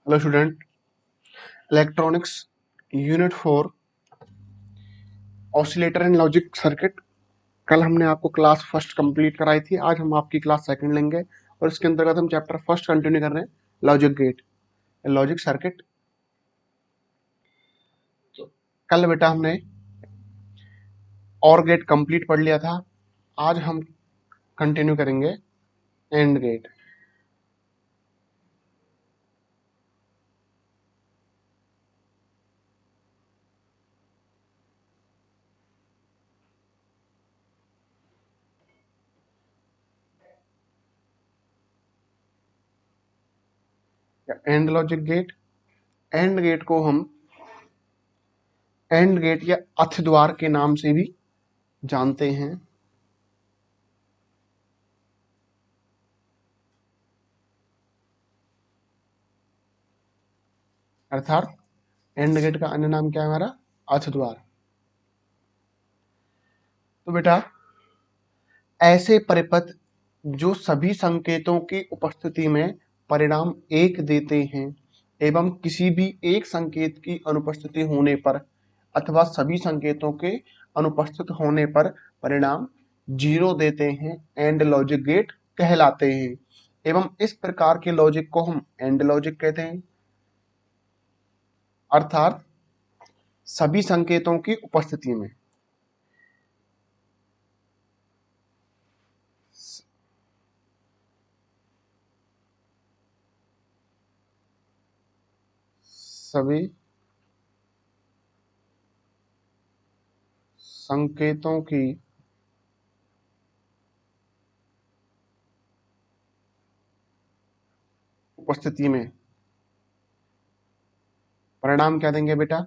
Hello student, electronics unit 4 oscillator and logic circuit. कल हमने आपको क्लास फर्स्ट कंप्लीट कराई थी। आज हम आपकी क्लास सेकंड लेंगे और इसके अंतर्गत हम चैप्टर फर्स्ट कंटिन्यू कर रहे हैं, लॉजिक गेट, लॉजिक सर्किट। तो कल बेटा हमने और गेट कंप्लीट पढ़ लिया था। आज हम कंटिन्यू करेंगे and gate. And logic gate, and gate को हम एंड गेट या अथ द्वार के नाम से भी जानते हैं। अर्थात एंड गेट का अन्य नाम क्या है हमारा? अथ द्वार। तो बेटा ऐसे परिपथ जो सभी संकेतों की उपस्थिति में परिणाम एक देते हैं एवं किसी भी एक संकेत की अनुपस्थिति होने पर अथवा सभी संकेतों के अनुपस्थित होने पर परिणाम 0 देते हैं, एंड लॉजिक गेट कहलाते हैं। एवं इस प्रकार के लॉजिक को हम एंड लॉजिक कहते हैं। अर्थात सभी संकेतों की उपस्थिति में सभी संकेतों की उपस्थिति में परिणाम क्या देंगे बेटा?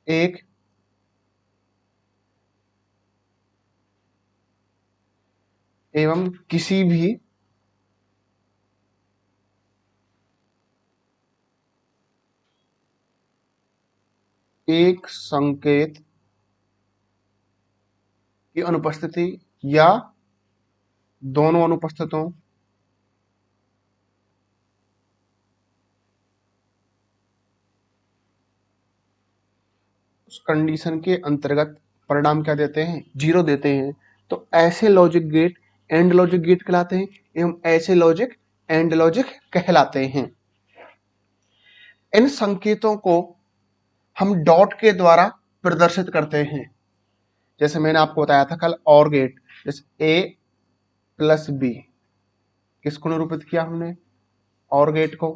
एक एवं किसी भी एक संकेत की अनुपस्थिति या दोनों अनुपस्थितों उस कंडीशन के अंतर्गत परिणाम क्या देते हैं? 0 देते हैं। तो ऐसे logic gate and logic gate कहलाते हैं एवं ऐसे लॉजिक एंड लॉजिक कहलाते हैं। इन संकेतों को हम डॉट के द्वारा प्रदर्शित करते हैं। जैसे मैंने आपको बताया था कल, और गेट जैसे ए प्लस बी, किसको निरूपित किया हमने? और गेट को।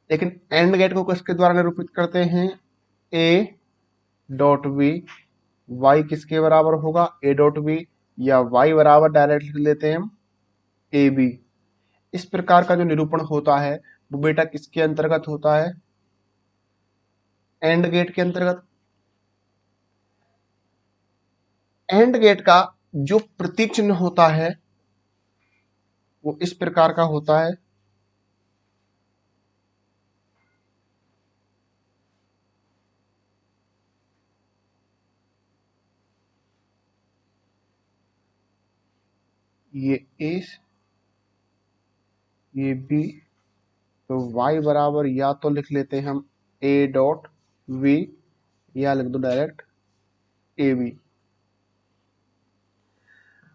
लेकिन एंड गेट को किसके द्वारा निरूपित करते हैं? ए डॉट बी। वाई किसके बराबर होगा? ए डॉट बी, या वाई बराबर डायरेक्ट लिख लेते हैं हम ए बी। इस प्रकार का जो निरूपण होता है वो बेटा किसके अंतर्गत होता है? एंड गेट के अंतर्गत। एंड गेट का जो प्रतीक चिन्ह होता है वो इस प्रकार का होता है। ये ए, ये बी। तो y बराबर या तो लिख लेते हैं हम a डॉट v, या लिख दो direct A B.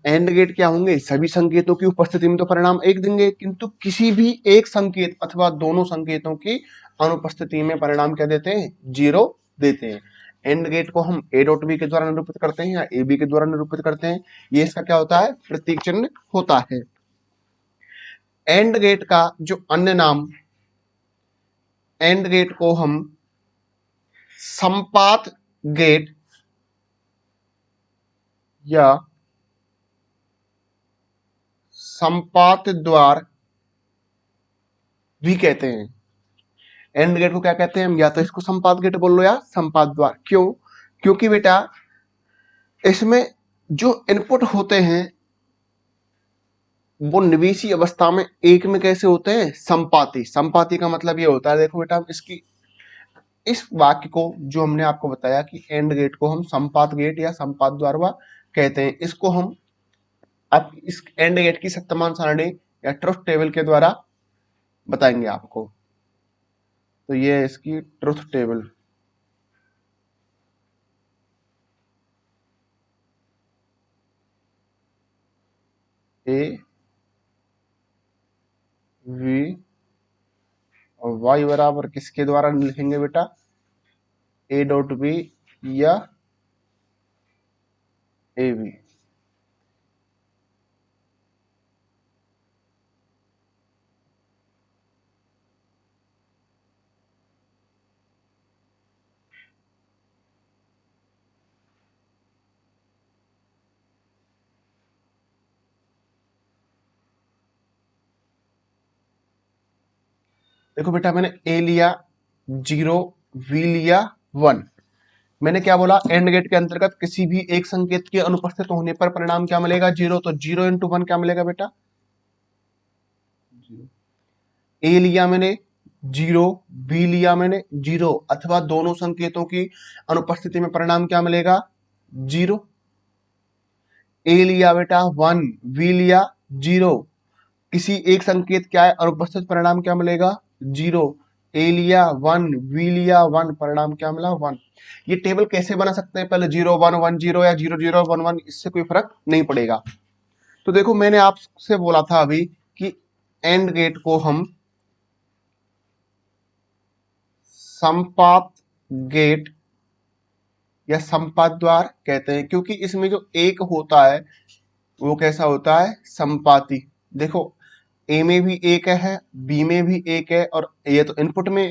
And gate क्या होंगे? सभी संकेतों की उपस्थिति में तो परिणाम एक देंगे, किंतु किसी भी एक संकेत अथवा दोनों संकेतों की अनुपस्थिति में परिणाम क्या देते हैं? 0 देते हैं। एंड गेट को हम ए डॉट बी के द्वारा निरूपित करते हैं या ए बी के द्वारा निरूपित करते हैं। ये इसका क्या होता है? प्रतीक चिन्ह होता है। एंड गेट का जो अन्य नाम, एंड गेट को हम संपात गेट या संपात द्वार भी कहते हैं। एंड गेट को क्या कहते हैं हम? या तो इसको संपात गेट बोल लो या संपात द्वार। क्यों? क्योंकि बेटा इसमें जो इनपुट होते हैं वो निवेशी अवस्था में एक में कैसे होते हैं? संपाती। संपाती का मतलब ये होता है, देखो बेटा इसकी इस वाक्य को जो हमने आपको बताया कि एंड गेट को हम संपात गेट या संपात द्वार कहते हैं, इसको हम अब इस एंड गेट की सप्तमान सारणी या ट्रुथ टेबल के द्वारा बताएंगे आपको। तो ये है इसकी ट्रुथ टेबल। ए वी और वाई बराबर किसके द्वारा लिखेंगे बेटा, ए डॉट बी या ए वी। देखो बेटा मैंने ए लिया 0, वी लिया 1। मैंने क्या बोला, एंड गेट के अंतर्गत किसी भी एक संकेत के अनुपस्थित होने पर परिणाम क्या मिलेगा, 0। तो 0 इंटू 1 क्या मिलेगा बेटा, ए लिया मैंने 0, बी लिया मैंने 0, अथवा दोनों संकेतों की अनुपस्थिति में परिणाम क्या मिलेगा, 0। ए लिया बेटा 1, वी लिया 0, किसी एक संकेत क्या है अनुपस्थित, परिणाम क्या मिलेगा, 0। ए लिया 1, वी लिया 1, परिणाम क्या मिला, 1। ये टेबल कैसे बना सकते हैं, पहले 0 1 1 0 या 0 0 1 1, इससे कोई फर्क नहीं पड़ेगा। तो देखो मैंने आपसे बोला था अभी कि एंड गेट को हम संपात गेट या संपात द्वार कहते हैं, क्योंकि इसमें जो एक होता है वो कैसा होता है, संपाती। देखो ए में भी एक है, बी में भी एक है, और ये तो इनपुट में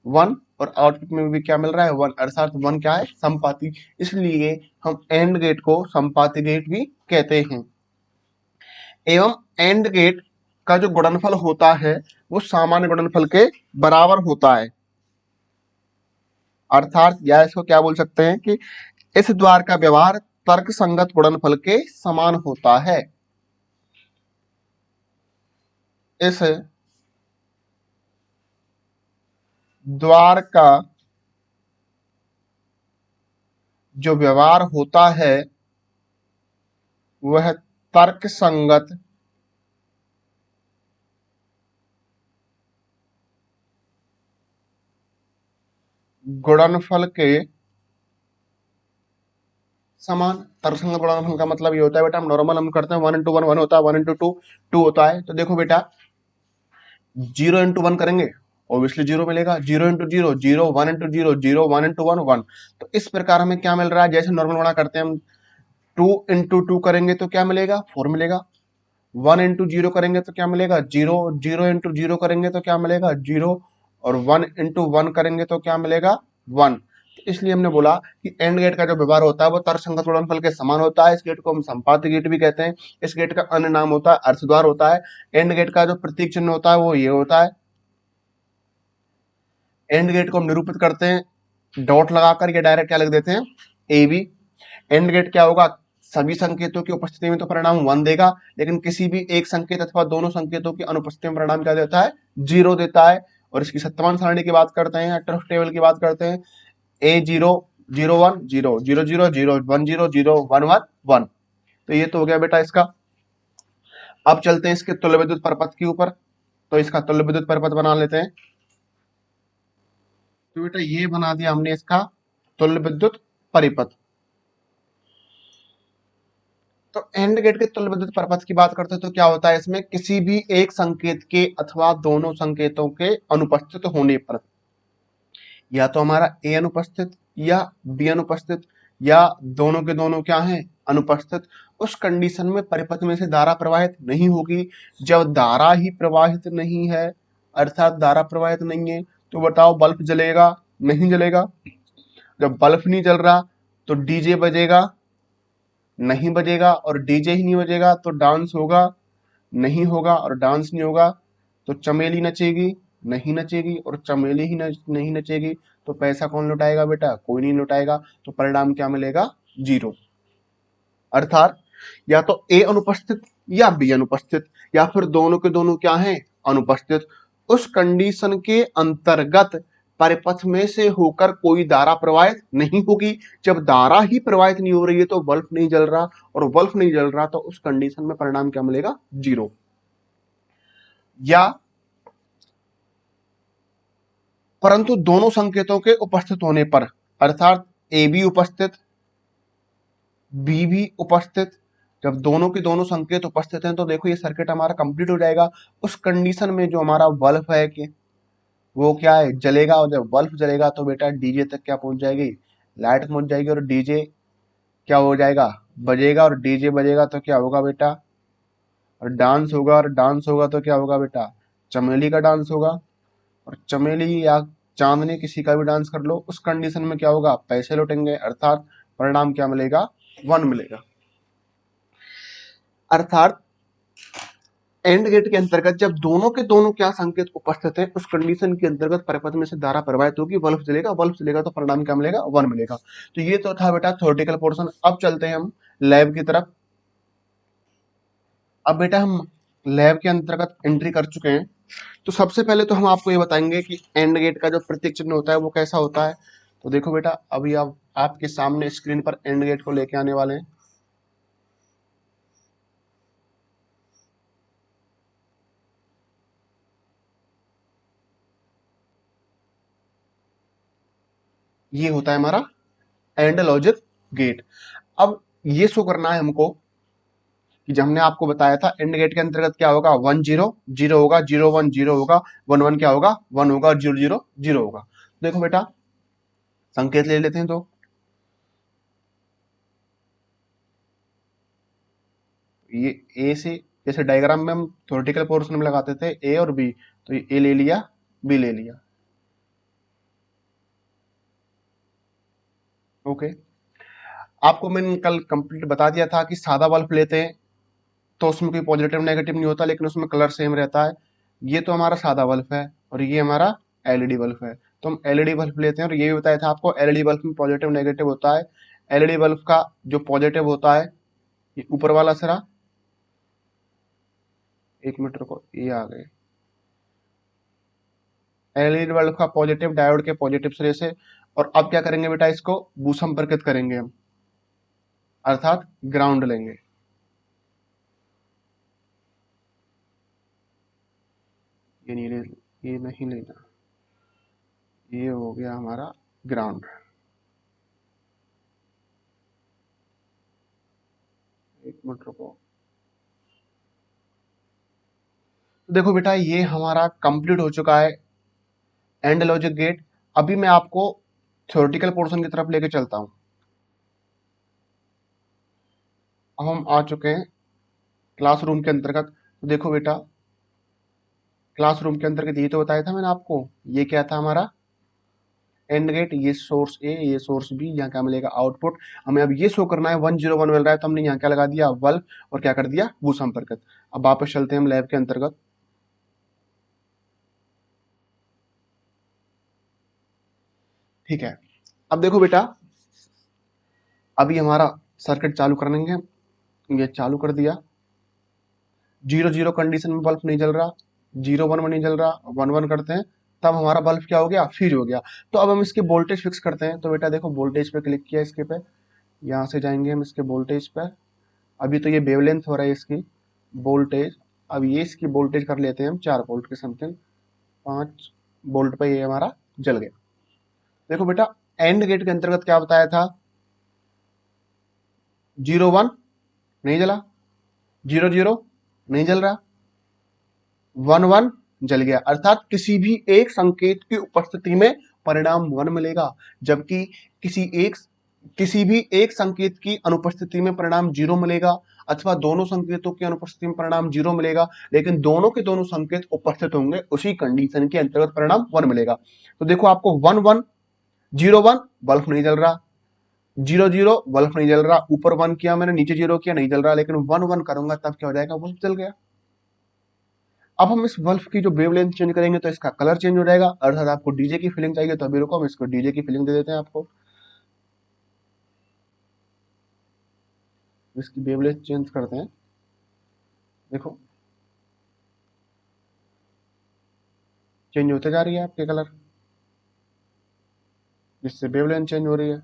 1 और आउटपुट में भी क्या मिल रहा है, 1, अर्थात 1 क्या है, संपाती। इसलिए हम एंड गेट को संपाती गेट भी कहते हैं। एवं एंड गेट का जो गुणनफल होता है वो सामान्य गुणनफल के बराबर होता है, अर्थात या इसको क्या बोल सकते हैं कि इस द्वार का व्यवहार तर्क संगत गुणनफल के समान होता है। इस द्वार का जो व्यवहार होता है वह तर्क संगत गुणनफल के समान। तर्कसंगत गुणनफल का मतलब ये होता है बेटा, हम नॉर्मल हम करते हैं 1 इंटू 1 1 होता है, 1 इंटू 2 2 होता है। तो देखो बेटा 0 इंटू 1 करेंगे ऑब्वियसली 0 मिलेगा, 0 इंटू 0 0, 1 इंटू 0 0, 1 इंटू 1 1। तो इस प्रकार हमें क्या मिल रहा है, जैसे नॉर्मल गुणा करते हैं हम 2 इंटू 2 करेंगे तो क्या मिलेगा, 4 मिलेगा। 1 इंटू 0 करेंगे तो क्या मिलेगा, 0। 0 इंटू 0 करेंगे तो क्या मिलेगा, 0। और 1 इंटू 1 करेंगे तो क्या मिलेगा, 1। इसलिए हमने बोला कि एंड गेट का जो व्यवहार होता है वो तर्कसंगत गुणनफल के समान होता है। इस गेट को हम संपाती गेट भी कहते हैं। इस गेट का अन्य नाम होता है अर्थद्वार होता है। एंड गेट का जो प्रतीक चिन्ह होता है वो ये होता है। एंड गेट को हम निरूपित करते हैं डॉट लगाकर, या डायरेक्ट क्या लिख देते हैं, ए बी। एंड गेट क्या होगा, सभी संकेतों की उपस्थिति में तो परिणाम 1 देगा, लेकिन किसी भी एक संकेत अथवा दोनों संकेतों की अनुपस्थिति में परिणाम क्या देता है, 0 देता है। और इसकी सत्यमान सारणी की बात करते हैं, ट्रुथ टेबल की बात करते हैं, ए 0 0 1 0 0 0 0 1 0 0 1 1 1। तो ये तो हो गया बेटा इसका। अब चलते हैं इसके तुल्य विद्युत परपथ के ऊपर। तो इसका तुल्य विद्युत परपथ बना लेते हैं। तो बेटा ये बना दिया हमने इसका तुल्य विद्युत परिपथ। तो एंड गेट के तुल्य विद्युत परपथ की बात करते हैं तो क्या होता है, इसमें किसी भी एक संकेत के अथवा दोनों संकेतों के अनुपस्थित होने पर, या तो हमारा ए अनुपस्थित या बी अनुपस्थित या दोनों के दोनों क्या हैं, अनुपस्थित, उस कंडीशन में परिपथ में से धारा प्रवाहित नहीं होगी। जब धारा ही प्रवाहित नहीं है, अर्थात धारा प्रवाहित नहीं है, तो बताओ बल्ब जलेगा, नहीं जलेगा। जब बल्ब नहीं जल रहा तो डीजे बजेगा, नहीं बजेगा। और डीजे ही नहीं बजेगा तो डांस होगा, नहीं होगा। और डांस नहीं होगा तो चमेली नचेगी, नहीं नचेगी। और चमेली ही नहीं नचेगी तो पैसा कौन लुटाएगा बेटा, कोई नहीं लुटाएगा। तो परिणाम क्या मिलेगा, 0। अर्थात या तो ए अनुपस्थित या बी अनुपस्थित, या फिर दोनों के दोनों क्या हैं, अनुपस्थित। उस कंडीशन के अंतर्गत परिपथ में से होकर कोई धारा प्रवाहित नहीं होगी। जब धारा ही प्रवाहित नहीं हो रही है तो बल्ब नहीं जल रहा, और बल्ब नहीं जल रहा तो उस कंडीशन में परिणाम क्या मिलेगा, 0। या परंतु दोनों संकेतों के उपस्थित होने पर, अर्थात ए भी उपस्थित, बी भी उपस्थित, जब दोनों के दोनों संकेत उपस्थित हैं तो देखो ये सर्किट हमारा कंप्लीट हो जाएगा। उस कंडीशन में जो हमारा बल्ब है कि वो क्या है, जलेगा, और जब बल्ब जलेगा तो बेटा डीजे तक क्या पहुंच जाएगी, लाइट पहुंच जाएगी, और डीजे क्या हो जाएगा, बजेगा, और डीजे बजेगा तो क्या होगा बेटा, और डांस होगा, और डांस होगा तो क्या होगा बेटा, चमेली का डांस होगा, और चमेली या चांदनी किसी का भी डांस कर लो, उस कंडीशन में क्या होगा, पैसे लौटेंगे, अर्थात परिणाम क्या मिलेगा, 1 मिलेगा। अर्थात एंड गेट के अंतर्गत जब दोनों के दोनों क्या संकेत उपस्थित है, उस कंडीशन के अंतर्गत परिपथ में से धारा प्रवाहित होगी, बल्ब जलेगा तो परिणाम क्या मिलेगा, 1 मिलेगा। तो ये तो था बेटा थ्योरेटिकल पोर्शन। अब चलते हैं हम लैब की तरफ। अब बेटा हम लैब के अंतर्गत एंट्री कर चुके हैं। तो सबसे पहले तो हम आपको ये बताएंगे कि एंड गेट का जो प्रतीक चिन्ह होता है वो कैसा होता है। तो देखो बेटा, अभी आप आपके सामने स्क्रीन पर एंड गेट को लेके आने वाले हैं। ये होता है हमारा एंड लॉजिक गेट। अब ये शो करना है हमको कि जब हमने आपको बताया था एंड गेट के अंतर्गत क्या होगा, 1 0 0 होगा, 0 1 0 होगा, 1 1 क्या होगा, 1 होगा, और 0 0 0 होगा। देखो बेटा, संकेत ले लेते हैं। तो ये ए से, जैसे डायग्राम में हम थ्योरेटिकल पोर्शन में लगाते थे ए और बी, तो ये ए ले लिया, बी ले लिया। ओके। आपको मैंने कल कंप्लीट बता दिया था कि सादा बल्ब लेते हैं तो उसमें कोई पॉजिटिव नेगेटिव नहीं होता, लेकिन उसमें कलर सेम रहता है। ये तो हमारा सादा बल्ब है और ये हमारा एलईडी बल्ब है। तो हम एलईडी बल्ब लेते हैं, और ये भी बताया था आपको एलईडी बल्ब में पॉजिटिव नेगेटिव होता है। एलईडी बल्ब का जो पॉजिटिव होता है, ये ऊपर वाला सिरा, एक मिनट रुको, ये आ गए, एलईडी बल्ब का पॉजिटिव डायोड के पॉजिटिव सिरे से। और अब क्या करेंगे बेटा, इसको भूसंपर्कित करेंगे हम, अर्थात ग्राउंड लेंगे। ये नहीं ले, ये नहीं लेना, ये हो गया हमारा ग्राउंड। एक मिनट रुको। तो देखो बेटा, ये हमारा कंप्लीट हो चुका है एंड लॉजिक गेट। अभी मैं आपको थ्योरेटिकल पोर्शन की तरफ लेके चलता हूं। अब हम आ चुके हैं क्लासरूम के अंतर्गत। तो देखो बेटा, क्लासरूम के अंतर्गत ये तो बताया था मैंने आपको, ये क्या था हमारा एंड गेट, ये सोर्स ए, ये सोर्स बी, यहाँ क्या मिलेगा आउटपुट। हमें अब ये शो करना है 1 0 1 मिल रहा है, तो हमने यहाँ क्या लगा दिया, बल्ब, और क्या कर दिया, भू संपर्कित। अब वापस चलते हैं हम लैब के अंतर्गत। ठीक है। अब देखो बेटा, अभी हमारा सर्किट चालू करेंगे, ये चालू कर दिया, 0 0 कंडीशन में बल्ब नहीं जल रहा, 0 1 में नहीं जल रहा, 1 1 करते हैं, तब हमारा बल्ब क्या हो गया, फ्यूज हो गया। तो अब हम इसके वोल्टेज फिक्स करते हैं। तो बेटा देखो, वोल्टेज पे क्लिक किया, इसके पे, यहाँ से जाएंगे हम इसके वोल्टेज पे। अभी तो ये वेवलेंथ हो रहा है इसकी वोल्टेज। अब ये इसकी वोल्टेज कर लेते हैं हम 4 वोल्ट के समथिंग, 5 वोल्ट पे ये हमारा जल गया। देखो बेटा, एंड गेट के अंतर्गत क्या बताया था, 0 1 नहीं जला, 0 0 नहीं जल रहा, 1 1 जल गया। अर्थात किसी भी एक संकेत की उपस्थिति में परिणाम 1 मिलेगा, जबकि किसी एक किसी भी एक संकेत की अनुपस्थिति में परिणाम 0 मिलेगा, अथवा दोनों संकेतों की अनुपस्थिति में परिणाम 0 मिलेगा, लेकिन दोनों के दोनों संकेत उपस्थित होंगे, उसी कंडीशन के अंतर्गत परिणाम 1 मिलेगा। तो देखो, आपको 1 1 0 1 बल्ब नहीं जल रहा, 0 0 बल्ब नहीं जल रहा, ऊपर 1 किया मैंने, नीचे 0 किया, नहीं जल रहा, लेकिन 1 1 करूंगा तब क्या हो जाएगा, बल्ब जल गया। अब हम इस बल्ब की जो वेवलेंथ चेंज करेंगे तो इसका कलर चेंज हो जाएगा। अर्थात आपको डीजे की फीलिंग चाहिए तो अभी रुको, हम इसको डीजे की फीलिंग दे देते हैं आपको। इसकी वेवलेंथ चेंज करते हैं। देखो, चेंज होते जा रही है आपके कलर, जिससे वेवलेंथ चेंज हो रही है।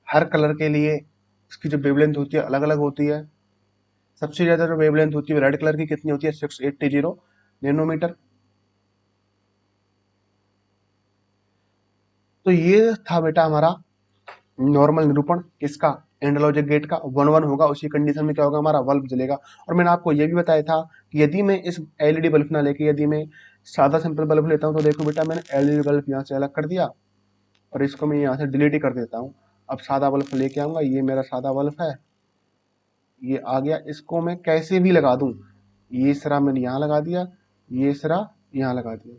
हर कलर के लिए इसकी जो वेवलेंथ होती है अलग अलग होती है। सबसे ज्यादा जो वेवलेंथ होती है रेड कलर की कितनी होती है 680 नैनोमीटर। तो ये था बेटा हमारा नॉर्मल निरूपण किसका, एंड लॉजिक गेट का। 1 1 होगा उसी कंडीशन में क्या होगा, हमारा बल्ब जलेगा। और मैंने आपको ये भी बताया था कि यदि मैं इस एलईडी बल्ब ना लेके यदि मैं सादा सिंपल बल्ब लेता हूँ तो देखो बेटा मैंने एलईडी बल्ब यहाँ से अलग कर दिया और इसको मैं यहाँ से डिलीट ही कर देता हूँ। अब सादा बल्ब लेके आऊंगा, ये मेरा सादा बल्ब है, ये आ गया, इसको मैं कैसे भी लगा दूं, ये सिरा मैंने यहाँ लगा दिया, ये सिरा यहाँ लगा दिया।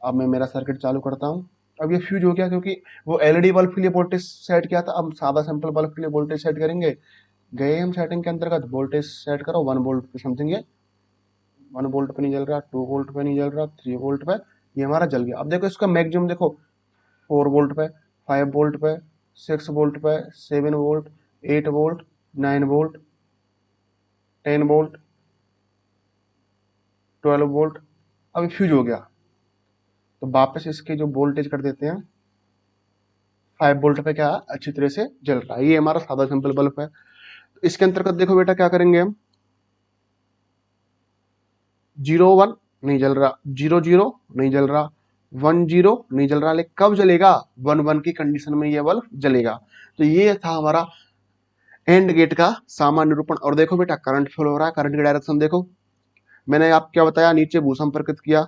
अब मैं मेरा सर्किट चालू करता हूँ, अब ये फ्यूज हो गया क्योंकि वो एलईडी बल्ब के लिए वोल्टेज सेट किया था। अब सादा सिंपल बल्ब के लिए वोल्टेज सेट करेंगे, गए हम सेटिंग के अंतर्गत, वोल्टेज सेट करो 1 वोल्ट पे समथिंग, ये 1 वोल्ट पे नहीं जल रहा, 2 वोल्ट पे नहीं जल रहा, 3 वोल्ट पे, ये हमारा जल गया। अब देखो इसका मैक्सिमम देखो 4 वोल्ट पे, 5 वोल्ट पे, 6 वोल्ट पे, 7 volt, 8 volt, 9 volt, 10 volt, 12 volt. अब फ्यूज हो गया तो वापस इसके जो वोल्टेज कर देते हैं 5 वोल्ट पे, क्या अच्छी तरह से जल रहा है, ये हमारा सादा सिंपल बल्ब है। तो इसके अंतर्गत देखो बेटा क्या करेंगे हम, 0 1 नहीं जल रहा, 0 0 नहीं जल रहा, 1 0 नहीं जल रहा, लेकिन कब जलेगा, 1 1 की कंडीशन में ये बल्ब जलेगा। तो ये था हमारा एंड गेट का सामान्य निरूपण। और देखो बेटा करंट फ्लो हो रहा है, करंट की डायरेक्शन देखो, मैंने आप क्या बताया, नीचे भूसंपर्कित किया,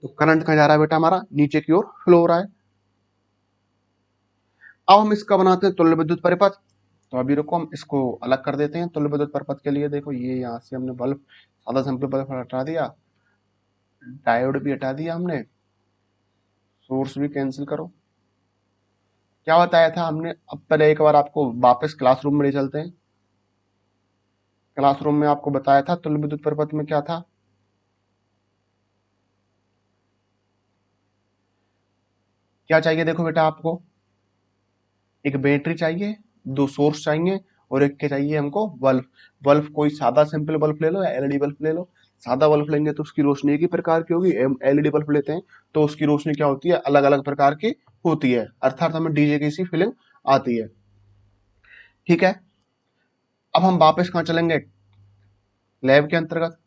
तो करंट कहाँ जा रहा है बेटा, हमारा नीचे की ओर फ्लो हो रहा है। अब हम इसका बनाते हैं तुल्य विद्युत परिपथ। तो अभी रुको हम इसको अलग कर देते हैं तुल्य विद्युत परिपथ के लिए। देखो ये यहाँ से हमने बल्ब सादा सिंपल बल्ब हटा दिया, डायोड भी हटा दिया हमने, सोर्स भी कैंसिल करो। क्या बताया था हमने, अब पहले एक बार आपको वापस क्लासरूम में ले चलते हैं। क्लासरूम में आपको बताया था तुल्य विद्युत परिपथ में क्या था, क्या चाहिए देखो बेटा आपको, एक बैटरी चाहिए, 2 सोर्स चाहिए और एक क्या चाहिए हमको, बल्ब। बल्ब कोई सादा सिंपल बल्ब ले लो या एलईडी बल्ब ले लो। सादा बल्ब लेंगे तो उसकी रोशनी एक ही प्रकार की होगी, एलईडी बल्ब लेते हैं तो उसकी रोशनी क्या होती है, अलग अलग प्रकार की होती है, अर्थात हमें डीजे की सी फीलिंग आती है। ठीक है, अब हम वापस कहाँ चलेंगे, लैब के अंतर्गत।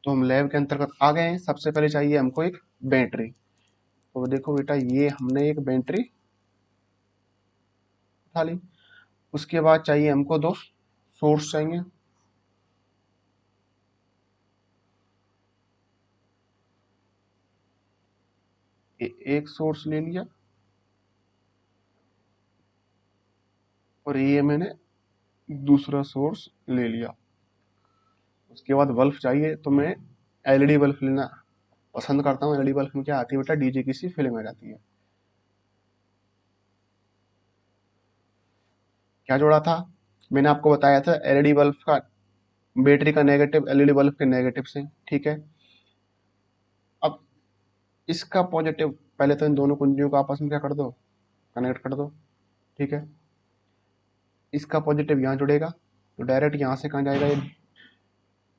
तो हम लैब के अंतर्गत आ गए हैं, सबसे पहले चाहिए हमको एक बैटरी। तो देखो बेटा ये हमने एक बैटरी उठा ली, उसके बाद चाहिए हमको 2 सोर्स चाहिए, एक सोर्स ले लिया और ये मैंने दूसरा सोर्स ले लिया। उसके बाद बल्ब चाहिए, तो मैं एलईडी बल्ब लेना पसंद करता हूँ। एलईडी बल्ब में क्या आती है बेटा, डीजे की सी फीलिंग आ जाती है। क्या जोड़ा था, मैंने आपको बताया था एलईडी बल्ब का बैटरी का नेगेटिव एलईडी बल्ब के नेगेटिव से। ठीक है, अब इसका पॉजिटिव, पहले तो इन दोनों कुंजियों को आपस में क्या कर दो, कनेक्ट कर दो। ठीक है, इसका पॉजिटिव यहाँ जुड़ेगा तो डायरेक्ट यहाँ से कहाँ जाएगा, ये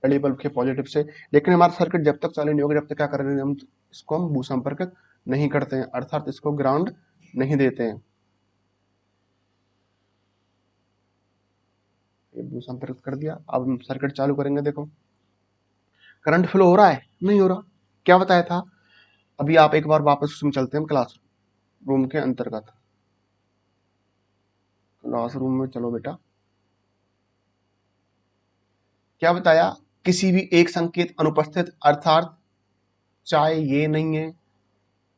एलईडी बल्ब के पॉजिटिव से। लेकिन हमारा सर्किट जब तक चालू नहीं होगा, जब तक क्या कर रहे हैं हम, इसको हम भूसंपर्कित नहीं करते हैं, अर्थात इसको ग्राउंड नहीं देते हैं। ये भूसंपर्कित कर दिया, अब हम सर्किट चालू करेंगे। देखो करंट फ्लो हो रहा है, नहीं हो रहा, क्या बताया था। अभी आप एक बार वापस उसमें चलते हैं क्लास रूम के अंतर्गत। क्लासरूम में चलो बेटा, क्या बताया, किसी भी एक संकेत अनुपस्थित, अर्थात चाहे ये नहीं है,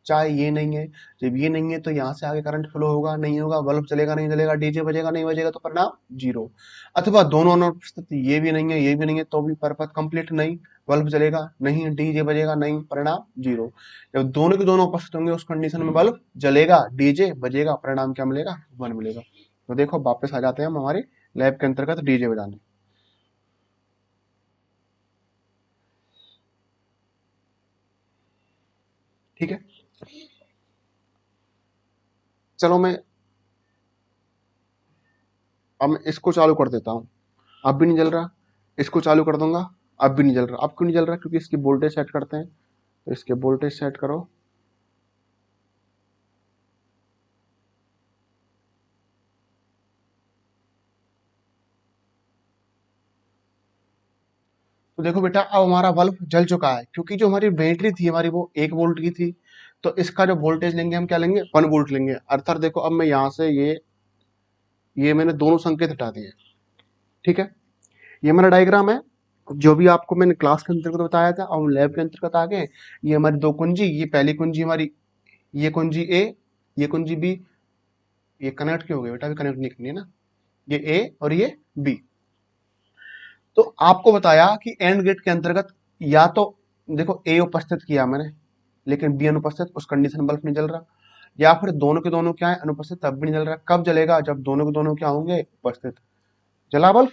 चाहे ये नहीं है, जब ये नहीं है तो यहाँ से आगे करंट फ्लो होगा नहीं होगा, बल्ब चलेगा नहीं चलेगा, डीजे बजेगा नहीं बजेगा, तो परिणाम 0। अथवा दोनों अनुपस्थित, ये भी नहीं है ये भी नहीं है, तो भी परिपथ कंप्लीट नहीं, बल्ब चलेगा नहीं, डीजे बजेगा नहीं, परिणाम 0। जब दोनों के दोनों उपस्थित होंगे उस कंडीशन में बल्ब जलेगा डीजे बजेगा, परिणाम क्या मिलेगा, 1 मिलेगा। तो देखो वापस आ जाते हैं हम हमारे लैब के अंतर्गत डीजे बजाने। ठीक है, चलो मैं अब मैं इसको चालू कर देता हूँ, अब भी नहीं जल रहा, इसको चालू कर दूंगा, अब भी नहीं जल रहा। अब क्यों नहीं जल रहा? क्योंकि इसकी वोल्टेज सेट करते हैं, तो इसके वोल्टेज सेट करो। तो देखो बेटा, अब हमारा बल्ब जल चुका है, क्योंकि जो हमारी बैटरी थी हमारी वो 1 वोल्ट की थी। तो इसका जो वोल्टेज लेंगे हम क्या लेंगे? 1 वोल्ट लेंगे। अर्थात देखो, अब मैं यहाँ से ये मैंने दोनों संकेत हटा दिए। ठीक है, ये मेरा डायग्राम है, जो भी आपको मैंने क्लास के अंतर्गत बताया था। और लैब के अंतर्गत आ गए। ये हमारी दो कुंजी, ये पहली कुंजी हमारी, ये कुंजी ए, ये कुंजी बी। ये कनेक्ट क्यों हो गया बेटा? अभी कनेक्ट नहीं करनी है ना। ये ए और ये बी। तो आपको बताया कि एंड गेट के अंतर्गत या तो देखो ए उपस्थित किया मैंने, लेकिन बी अनुपस्थित, उस कंडीशन बल्ब नहीं जल रहा। या फिर दोनों के दोनों क्या है? अनुपस्थित, तब भी नहीं जल रहा। कब जलेगा? जब दोनों के दोनों क्या होंगे? उपस्थित। जला बल्ब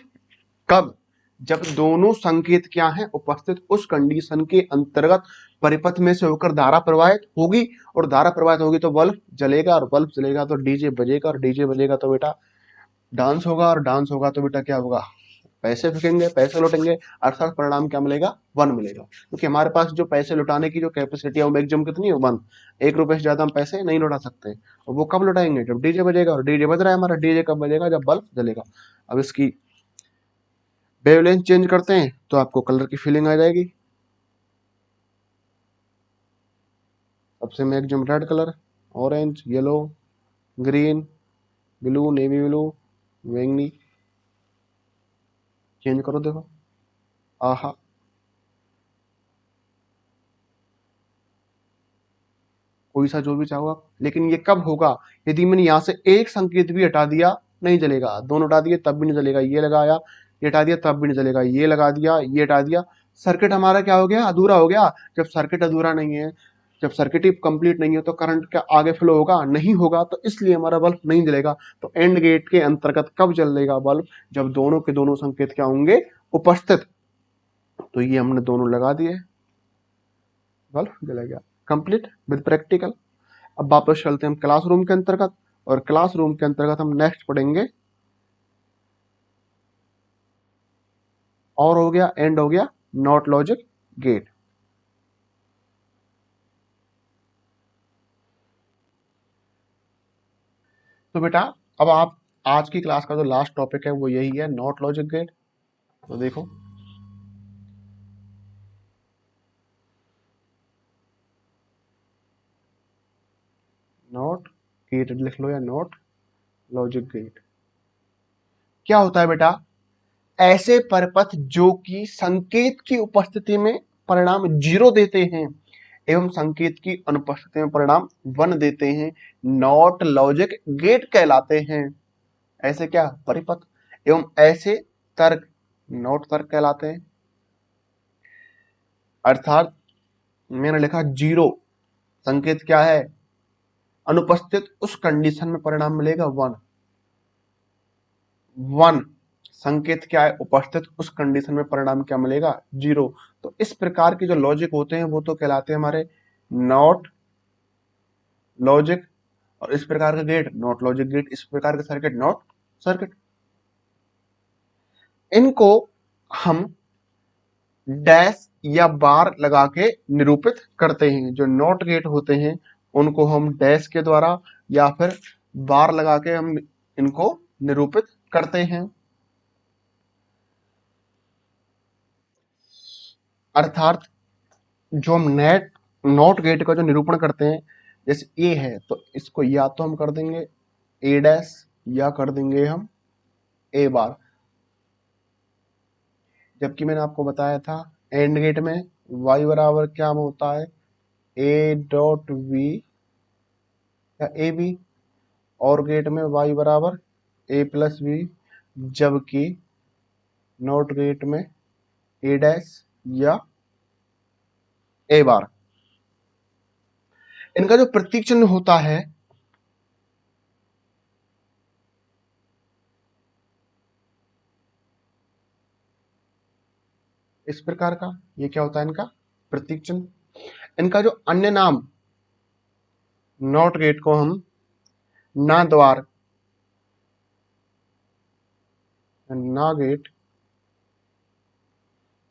कब? जब दोनों संकेत क्या है? उपस्थित। उस कंडीशन के अंतर्गत परिपथ में से होकर धारा प्रवाहित होगी, और धारा प्रवाहित होगी तो बल्ब जलेगा, और बल्ब जलेगा तो डीजे बजेगा, और डीजे बजेगा तो बेटा डांस होगा, और डांस होगा तो बेटा क्या होगा? पैसे फेंकेंगे, पैसे लौटेंगे। अर्थात परिणाम क्या मिलेगा? 1 मिलेगा। क्योंकि हमारे पास जो पैसे लुटाने की जो कैपेसिटी है वो मैक्सिमम कितनी है? 1। 1 रुपए से ज्यादा हम पैसे नहीं लुटा सकते। और वो कब लुटाएंगे? जब डीजे बजेगा। और डीजे बज रहा है हमारा, डीजे कब बजेगा? जब बल्ब जलेगा। अब इसकी वेवलेंथ चेंज करते हैं तो आपको कलर की फीलिंग आ जाएगी। सबसे maximum red colour, orange, yellow, green, blue, navy blue, बैंगनी। चेंज करो, देखो, आहा। कोई सा जो भी चाहो आप। लेकिन ये कब होगा? यदि मैंने यहाँ से एक संकेत भी हटा दिया, नहीं जलेगा। दोनों हटा दिए तब भी नहीं जलेगा। ये लगाया, ये हटा दिया तब भी नहीं जलेगा। ये लगा दिया, ये हटा दिया, सर्किट हमारा क्या हो गया? अधूरा हो गया। जब सर्किट अधूरा नहीं है, जब सर्किट ही कंप्लीट नहीं है, तो करंट क्या आगे फ्लो होगा? नहीं होगा। तो इसलिए हमारा बल्ब नहीं जलेगा। तो एंड गेट के अंतर्गत कब जलेगा बल्ब? जब दोनों के दोनों संकेत क्या होंगे? उपस्थित। तो ये हमने दोनों लगा दिए, बल्ब जला गया। Complete with practical. अब वापस चलते हैं हम क्लासरूम के अंतर्गत, और क्लासरूम के अंतर्गत हम नेक्स्ट पढ़ेंगे, और हो गया एंड हो गया नॉट लॉजिक गेट। तो बेटा, अब आप आज की क्लास का जो लास्ट टॉपिक है वो यही है, नॉट लॉजिक गेट। तो देखो, नॉट गेट लिख लो, या नॉट लॉजिक गेट। क्या होता है बेटा? ऐसे परिपथ जो कि संकेत की उपस्थिति में परिणाम 0 देते हैं, एवं संकेत की अनुपस्थिति में परिणाम 1 देते हैं, नॉट लॉजिक गेट कहलाते हैं। ऐसे क्या? परिपथ एवं ऐसे तर्क नॉट तर्क कहलाते हैं। अर्थात मैंने लिखा 0, संकेत क्या है? अनुपस्थित, उस कंडीशन में परिणाम मिलेगा 1। 1 संकेत क्या है? उपस्थित, उस कंडीशन में परिणाम क्या मिलेगा? 0। तो इस प्रकार के जो लॉजिक होते हैं वो तो कहलाते हैं हमारे नॉट लॉजिक। और इस प्रकार का गेट नॉट लॉजिक गेट, इस प्रकार का सर्किट नॉट सर्किट। इनको हम डैश या बार लगा के निरूपित करते हैं। जो नॉट गेट होते हैं उनको हम डैश के द्वारा या फिर बार लगा के हम इनको निरूपित करते हैं। अर्थात जो हम नेट नॉट गेट का जो निरूपण करते हैं, जैसे ए है तो इसको या तो हम कर देंगे ए डैश, या कर देंगे हम ए बार। जबकि मैंने आपको बताया था एंड गेट में y बराबर क्या होता है? ए डॉट बी या ए बी। और गेट में y बराबर ए प्लस बी। जबकि नॉट गेट में ए डैश या ए बार। इनका जो प्रतीक चिन्ह होता है, इस प्रकार का, ये क्या होता है इनका प्रतीक चिन्ह। इनका जो अन्य नाम, नॉट गेट को हम ना द्वार, ना गेट,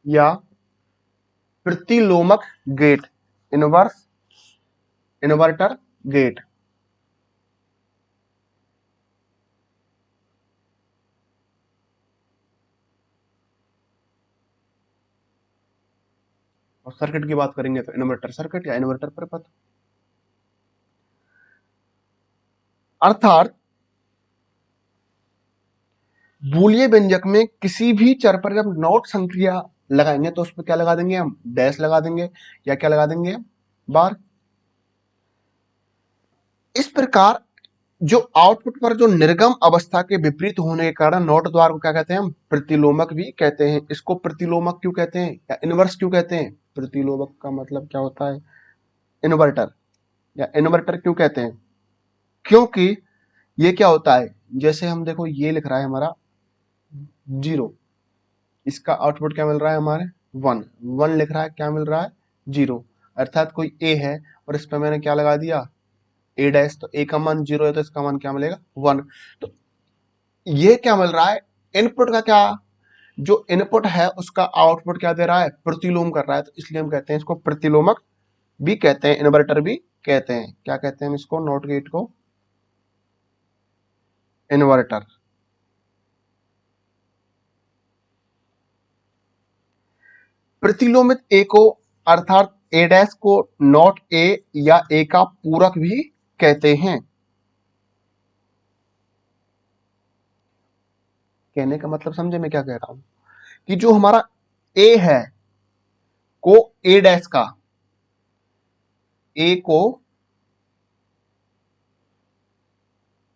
या प्रतिलोमक गेट, इन्वर्टर गेट। और सर्किट की बात करेंगे तो इन्वर्टर सर्किट या इन्वर्टर परिपथ। अर्थात बूलियन व्यंजक में किसी भी चर पर जब नॉट संक्रिया लगाएंगे तो उस पर क्या लगा देंगे हम, डैश लगा देंगे या क्या लगा देंगे, बार। इस प्रकार जो आउटपुट पर जो निर्गम अवस्था के विपरीत होने के कारण नॉट द्वार को क्या कहते हैं हम, प्रतिलोमक भी कहते हैं। इसको प्रतिलोमक क्यों कहते हैं या इनवर्स क्यों कहते हैं? प्रतिलोमक का मतलब क्या होता है, इन्वर्टर, या इन्वर्टर क्यों कहते हैं, क्योंकि ये क्या होता है, जैसे हम देखो ये लिख रहा है हमारा 0, इसका आउटपुट क्या मिल रहा है हमारे 1, 1 लिख रहा है, क्या मिल रहा है 0, अर्थात कोई ए है और इस पर मैंने क्या लगा दिया, ए डैश, तो ए का मान 0 है तो इसका मान क्या मिलेगा 1। तो ये क्या मिल रहा है, इनपुट का क्या, जो इनपुट है उसका आउटपुट क्या दे रहा है, प्रतिलोम कर रहा है, तो इसलिए हम कहते हैं इसको प्रतिलोमक भी कहते हैं, इन्वर्टर भी कहते हैं। क्या कहते हैं हम इसको, नॉट गेट को इन्वर्टर। प्रतिलोमित ए को अर्थात ए डैश को नॉट ए या ए का पूरक भी कहते हैं। कहने का मतलब समझे मैं क्या कह रहा हूं, कि जो हमारा ए है को ए डैश का, ए को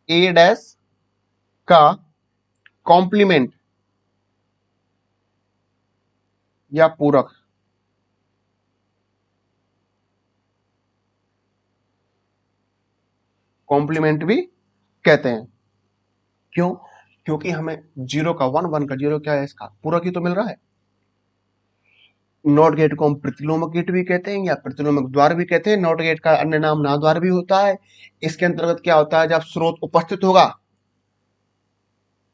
ए डैश का कॉम्प्लीमेंट या पूरक, कॉम्प्लीमेंट भी कहते हैं। क्यों? क्योंकि हमें 0 का 1, 1 का 0 क्या है, इसका पूरक ही तो मिल रहा है। नॉट गेट को हम प्रतिलोमक गेट भी कहते हैं या प्रतिलोमक द्वार भी कहते हैं। नॉट गेट का अन्य नाम नाद्वार भी होता है। इसके अंतर्गत क्या होता है, जब स्रोत उपस्थित होगा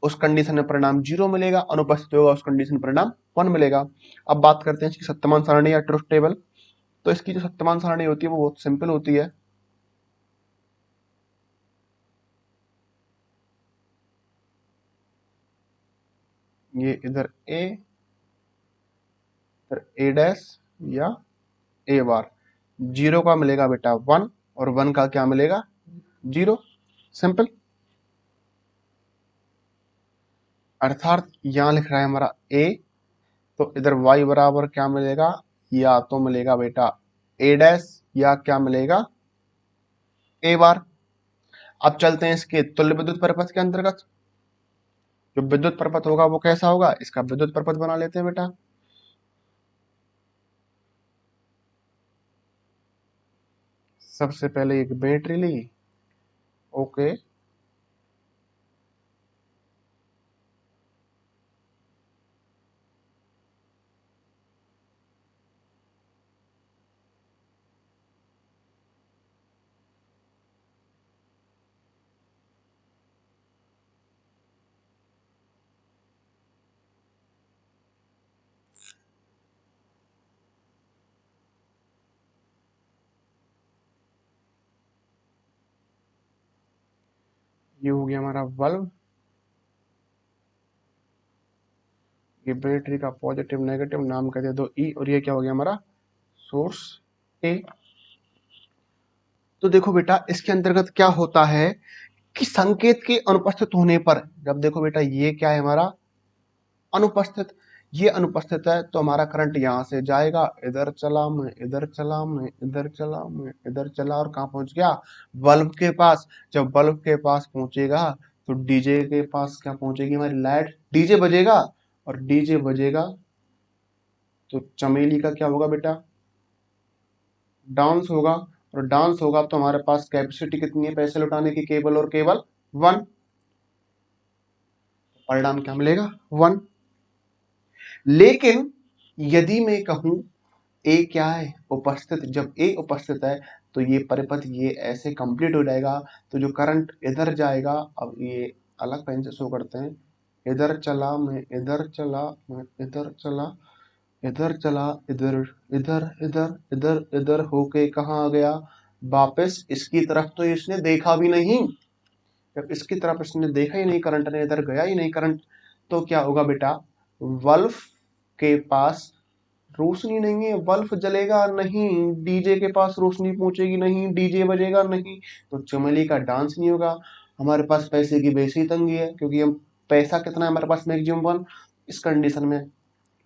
उस कंडीशन में परिणाम 0 मिलेगा, अनुपस्थित होगा उस कंडीशन में परिणाम 1 मिलेगा। अब बात करते हैं इसकी सत्यमान सारणी या ट्रुथ टेबल। तो इसकी जो सत्यमान सारणी होती है वो बहुत सिंपल होती है। ये इधर ए डैश या ए बार, 0 का मिलेगा बेटा 1 और 1 का क्या मिलेगा 0, सिंपल। अर्थात यहां लिख रहा है हमारा ए, तो इधर y बराबर क्या मिलेगा, या तो मिलेगा बेटा ए डैश या क्या मिलेगा ए बार। अब चलते हैं इसके तुल्य विद्युत परिपथ के अंतर्गत। जो विद्युत परिपथ होगा वो कैसा होगा, इसका विद्युत परिपथ बना लेते हैं बेटा। सबसे पहले एक बैटरी ली, ओके, ये हो गया हमारा बल्ब, ये बैटरी का पॉजिटिव नेगेटिव नाम कर दे दो ई, और ये क्या हो गया हमारा सोर्स ए। तो देखो बेटा इसके अंतर्गत क्या होता है कि संकेत के अनुपस्थित होने पर, जब देखो बेटा ये क्या है हमारा अनुपस्थित, ये अनुपस्थित है तो हमारा करंट यहां से जाएगा, इधर चला मैं इधर चला मैं इधर चला मैं इधर चला और कहां पहुंच गया, बल्ब के पास। जब बल्ब के पास पहुंचेगा तो डीजे के पास क्या पहुंचेगी हमारी लाइट, डीजे बजेगा, और डीजे बजेगा तो चमेली का क्या होगा बेटा, डांस होगा, और डांस होगा तो हमारे पास कैपेसिटी कितनी है पैसे लौटाने की, केवल और केवल 1, परिणाम क्या मिलेगा 1। लेकिन यदि मैं कहूं ए क्या है उपस्थित, जब ए उपस्थित है तो ये परिपथ ये ऐसे कंप्लीट हो जाएगा, तो जो करंट इधर जाएगा, अब ये अलग पेन से शो करते हैं, इधर चला मैं इधर चला मैं इधर चला, इधर चला, इधर इधर इधर इधर इधर होके कहाँ आ गया, वापस इसकी तरफ। तो इसने देखा भी नहीं, जब इसकी तरफ इसने देखा ही नहीं, करंट ने इधर गया ही नहीं करंट, तो क्या होगा बेटा, बल्ब के पास रोशनी नहीं है, बल्ब जलेगा नहीं, डीजे के पास रोशनी पहुंचेगी नहीं, डीजे बजेगा नहीं, तो चमेली का डांस नहीं होगा। हमारे पास पैसे की वैसे ही तंगी है, क्योंकि हम पैसा कितना है हमारे पास, मैक्सिमम 1। इस कंडीशन में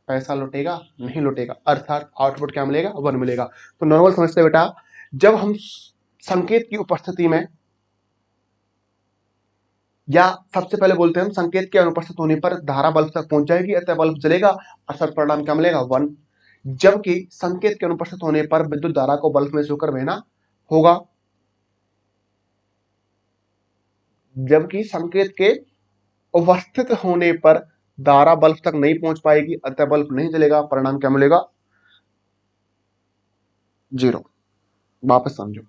पैसा लौटेगा नहीं लौटेगा, अर्थात आउटपुट क्या मिलेगा, 1 मिलेगा। तो नॉर्मल समझते बेटा, जब हम संकेत की उपस्थिति में, या सबसे पहले बोलते हैं हम संकेत के अनुपस्थित होने पर धारा बल्ब तक पहुंच जाएगी, अतः बल्ब जलेगा, अर्थात परिणाम क्या मिलेगा, 1। जबकि संकेत के अनुपस्थित होने पर विद्युत धारा को बल्ब में से होकर बहना होगा, जबकि संकेत के उपस्थित होने पर धारा बल्ब तक नहीं पहुंच पाएगी, अतः बल्ब नहीं जलेगा, परिणाम क्या मिलेगा, 0। वापस समझो,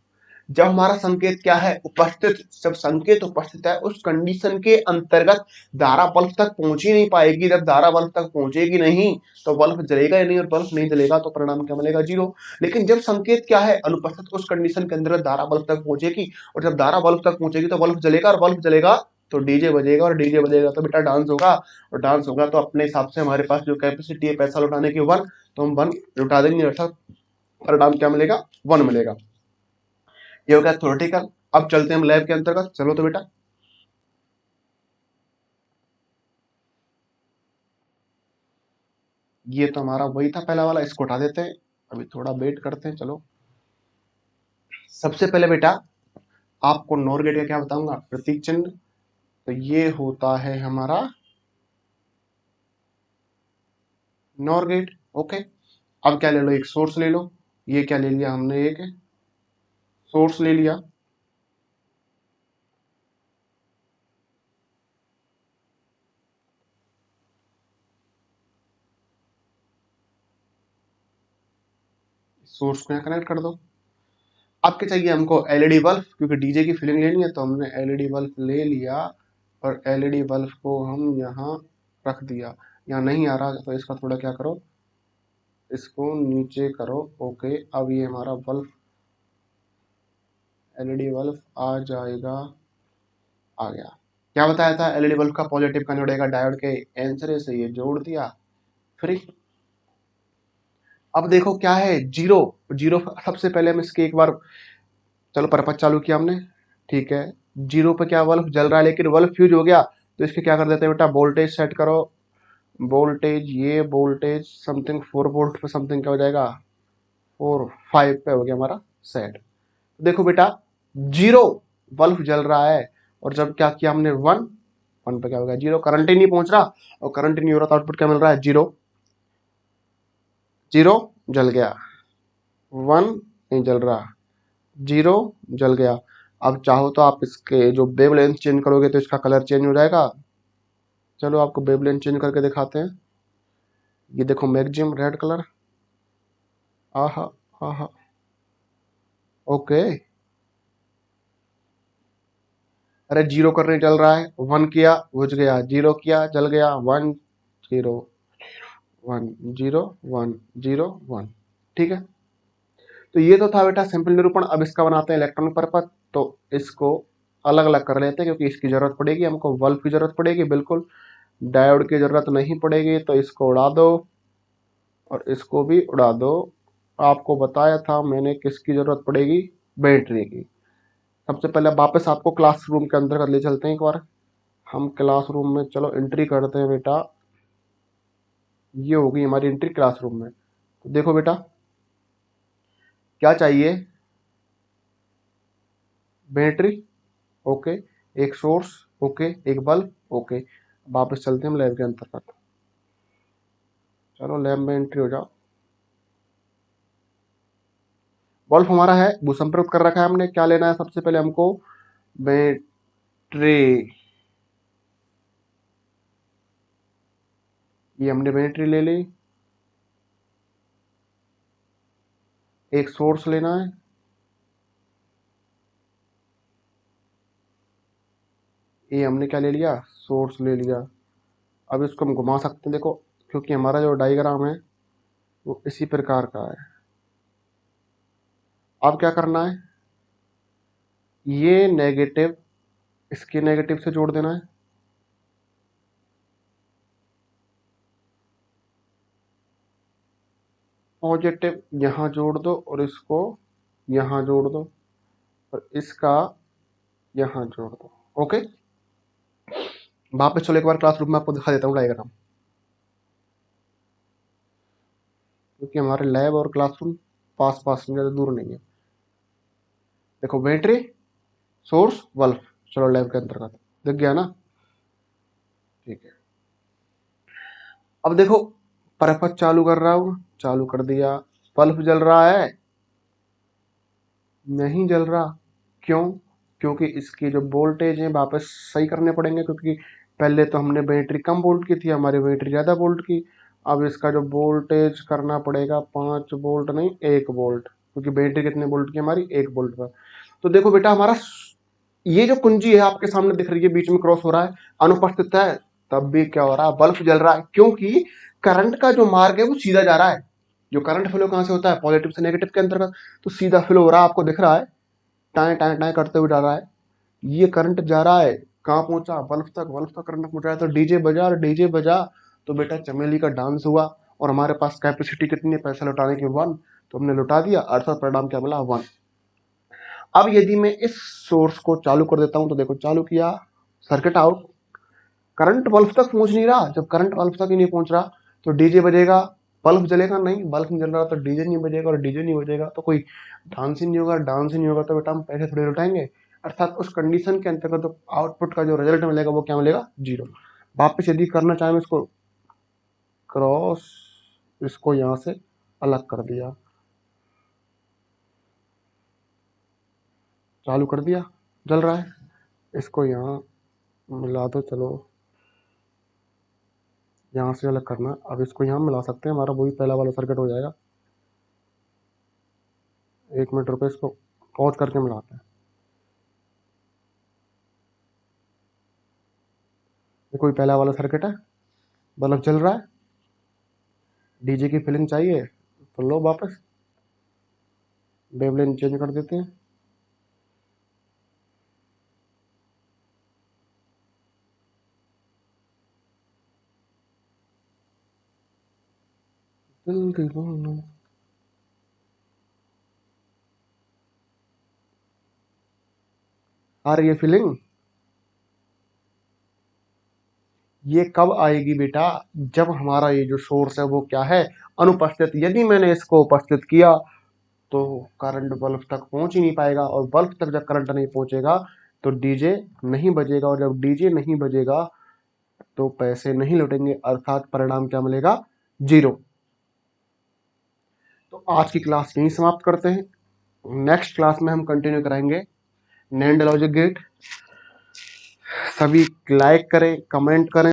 जब हमारा संकेत क्या है, उपस्थित, जब संकेत उपस्थित है उस कंडीशन के अंतर्गत धारा बल्ब तक पहुंच ही नहीं पाएगी। जब धारा बल्ब तक पहुंचेगी नहीं तो बल्ब जलेगा ही नहीं, और बल्ब नहीं जलेगा तो परिणाम क्या मिलेगा, 0। लेकिन जब संकेत क्या है, अनुपस्थित, उस कंडीशन के अंतर्गत धारा बल्ब तक पहुंचेगी, और जब धारा बल्ब तक पहुंचेगी तो बल्ब जलेगा, और बल्ब जलेगा तो डीजे बजेगा, और डीजे बजेगा तो बेटा डांस होगा, और डांस होगा तो अपने हिसाब से हमारे पास जो कैपेसिटी है पैसा लौटाने की 1, तो हम 1 लौटा देंगे, अर्थात परिणाम क्या मिलेगा, 1 मिलेगा। ये हो गया थ्योरेटिकल। अब चलते हैं हम लैब के अंतर्गत, चलो तो बेटा। ये तो हमारा वही था पहला वाला, इसको उठा देते हैं, अभी थोड़ा वेट करते हैं। चलो सबसे पहले बेटा आपको नॉर गेट का क्या बताऊंगा, प्रतीक चिन्ह। तो ये होता है हमारा नॉर गेट। ओके, अब क्या ले लो, एक सोर्स ले लो। ये क्या ले लिया हमने, एक सोर्स ले लिया। सोर्स को यहाँ कनेक्ट कर दो। अब क्या चाहिए हमको, एलईडी बल्ब, क्योंकि डीजे की फीलिंग लेनी है, तो हमने एलईडी बल्ब ले लिया, और एलईडी बल्ब को हम यहाँ रख दिया। यहाँ नहीं आ रहा तो इसका थोड़ा क्या करो, इसको नीचे करो। ओके, अब ये हमारा बल्ब, एलईडी बल्ब आ जाएगा, आ गया। क्या बताया था, एलईडी बल्ब का पॉजिटिव का जोड़ेगा डायोड के एंसरे से, ये जोड़ दिया, फ्री। अब देखो क्या है, जीरो। जीरो सबसे पहले हम इसके एक बार, चलो परपच चालू किया हमने, ठीक है। जीरो पे क्या बल्ब जल रहा है, लेकिन बल्ब फ्यूज हो गया, तो इसके क्या कर देते हैं बेटा, वोल्टेज सेट करो। वोल्टेज, ये वोल्टेज समथिंग 4 वोल्ट पे समथिंग क्या हो जाएगा, 4 5 पे हो गया हमारा सेट। देखो बेटा, जीरो, बल्ब जल रहा है, और जब क्या किया हमने, 1, 1 पे क्या हो गया, 0, करंट ही नहीं पहुंच रहा, और करंट ही नहीं हो रहा तो आउटपुट क्या मिल रहा है, 0। 0 जल गया, 1 नहीं जल रहा, 0 जल गया। अब चाहो तो आप इसके जो वेवलेंथ चेंज करोगे तो इसका कलर चेंज हो जाएगा। चलो आपको वेवलेंथ चेंज करके दिखाते हैं। ये देखो मैक्सिमम रेड कलर, आहा आहा, ओके। अरे 0 करने चल रहा है, 1 किया बुझ गया, 0 किया जल गया, 1 0 1 0 1 0 1, ठीक है। तो ये तो था बेटा सिंपल निरूपण। अब इसका बनाते हैं इलेक्ट्रॉन परपथ। तो इसको अलग अलग कर लेते हैं, क्योंकि इसकी जरूरत पड़ेगी हमको, बल्ब की जरूरत पड़ेगी बिल्कुल, डायोड की जरूरत नहीं पड़ेगी, तो इसको उड़ा दो और इसको भी उड़ा दो। आपको बताया था मैंने किसकी जरूरत पड़ेगी, बैटरी की। सबसे पहले वापस आपको क्लासरूम के अंदर कर ले चलते हैं एक बार। हम क्लासरूम में चलो एंट्री करते हैं बेटा। ये होगी हमारी एंट्री क्लासरूम में। तो देखो बेटा क्या चाहिए, बैटरी, ओके, एक सोर्स, ओके, एक बल्ब, ओके। वापस चलते हैं हम लैब के अंतर्गत। चलो लैब में एंट्री हो जाओ। बल्ब हमारा है वो संपर्क कर रखा है हमने। क्या लेना है सबसे पहले हमको, बैटरी। ये हमने बैटरी ले ली। एक सोर्स लेना है, ये हमने क्या ले लिया, सोर्स ले लिया। अब इसको हम घुमा सकते हैं देखो, क्योंकि हमारा जो डायग्राम है वो इसी प्रकार का है। अब क्या करना है, ये नेगेटिव इसके नेगेटिव से जोड़ देना है, पॉजिटिव यहाँ जोड़ दो और इसको यहाँ जोड़ दो और इसका यहाँ जोड़ दो। ओके, वापस चलो एक बार क्लासरूम में आपको दिखा देता हूँ डायग्राम, क्योंकि हमारे लैब और क्लासरूम पास पास में, ज़्यादा दूर नहीं है। देखो बैटरी, सोर्स, बल्ब, चलो लैब के अंतर्गत दिख गया ना, ठीक है। अब देखो परपथ चालू कर रहा हूँ, चालू कर दिया, बल्ब जल रहा है, नहीं जल रहा, क्यों? क्योंकि इसकी जो वोल्टेज है वापस सही करने पड़ेंगे, क्योंकि पहले तो हमने बैटरी कम वोल्ट की थी, हमारी बैटरी ज़्यादा वोल्ट की। अब इसका जो वोल्टेज करना पड़ेगा 5 वोल्ट नहीं 1 वोल्ट, क्योंकि बैटरी कितने वोल्ट की हमारी 1 वोल्ट पर। तो देखो बेटा हमारा ये जो कुंजी है आपके सामने दिख रही है, बीच में क्रॉस हो रहा है, अनुपस्थित है, तब भी क्या हो रहा है, बल्ब जल रहा है, क्योंकि करंट का जो मार्ग है वो सीधा जा रहा है। जो करंट फ्लो कहाँ से होता है, पॉजिटिव से नेगेटिव के अंतर्गत, तो सीधा फ्लो हो रहा है, आपको दिख रहा है, टाएं टाएं टाएं करते हुए जा रहा है। ये करंट जा रहा है, कहाँ पहुंचा, बल्ब तक, बल्ब तक करंट पहुंचा है, तो डीजे बजा, और डीजे बजा तो बेटा चमेली का डांस हुआ, और हमारे पास कैपेसिटी कितनी है पैसा लौटाने की, 1, तो हमने लौटा दिया, अर्थात परिणाम क्या मिला, 1। अब यदि मैं इस सोर्स को चालू कर देता हूं, तो देखो चालू किया, सर्किट आउट, करंट बल्ब तक पहुंच नहीं रहा, जब करंट बल्ब तक ही नहीं पहुंच रहा तो डीजे बजेगा, बल्ब जलेगा नहीं, बल्ब नहीं जल रहा तो डीजे नहीं बजेगा, और डीजे नहीं बजेगा तो कोई डांस ही नहीं होगा, डांस ही नहीं होगा तो बेटा हम पैसे थोड़े लौटाएंगे, अर्थात उस कंडीशन के अंतर्गत तो आउटपुट का जो रिजल्ट मिलेगा वो क्या मिलेगा, 0। वापस यदि करना चाहें इसको क्रॉस, इसको यहाँ से अलग कर दिया, चालू कर दिया, जल रहा है, इसको यहाँ मिला दो, चलो यहाँ से अलग करना, अब इसको यहाँ मिला सकते हैं, हमारा वही पहला वाला सर्किट हो जाएगा। 1 मिनट रुपए, इसको पॉज करके मिलाते हैं। ये कोई पहला वाला सर्किट है, बल्ब जल रहा है, डीजे की फीलिंग चाहिए तो लो वापस वेवलेंथ चेंज कर देते हैं, दिल दीवाना। आ रही है फीलिंग, ये कब आएगी बेटा, जब हमारा ये जो सोर्स है वो क्या है, अनुपस्थित। यदि मैंने इसको उपस्थित किया तो करंट बल्ब तक पहुंच ही नहीं पाएगा, और बल्ब तक जब करंट नहीं पहुंचेगा तो डीजे नहीं बजेगा, और जब डीजे नहीं बजेगा तो पैसे नहीं लौटेंगे, अर्थात परिणाम क्या मिलेगा, 0। तो आज की क्लास यहीं समाप्त करते हैं, नेक्स्ट क्लास में हम कंटिन्यू कराएंगे नैंड लॉजिक गेट। सभी लाइक करें, कमेंट करें।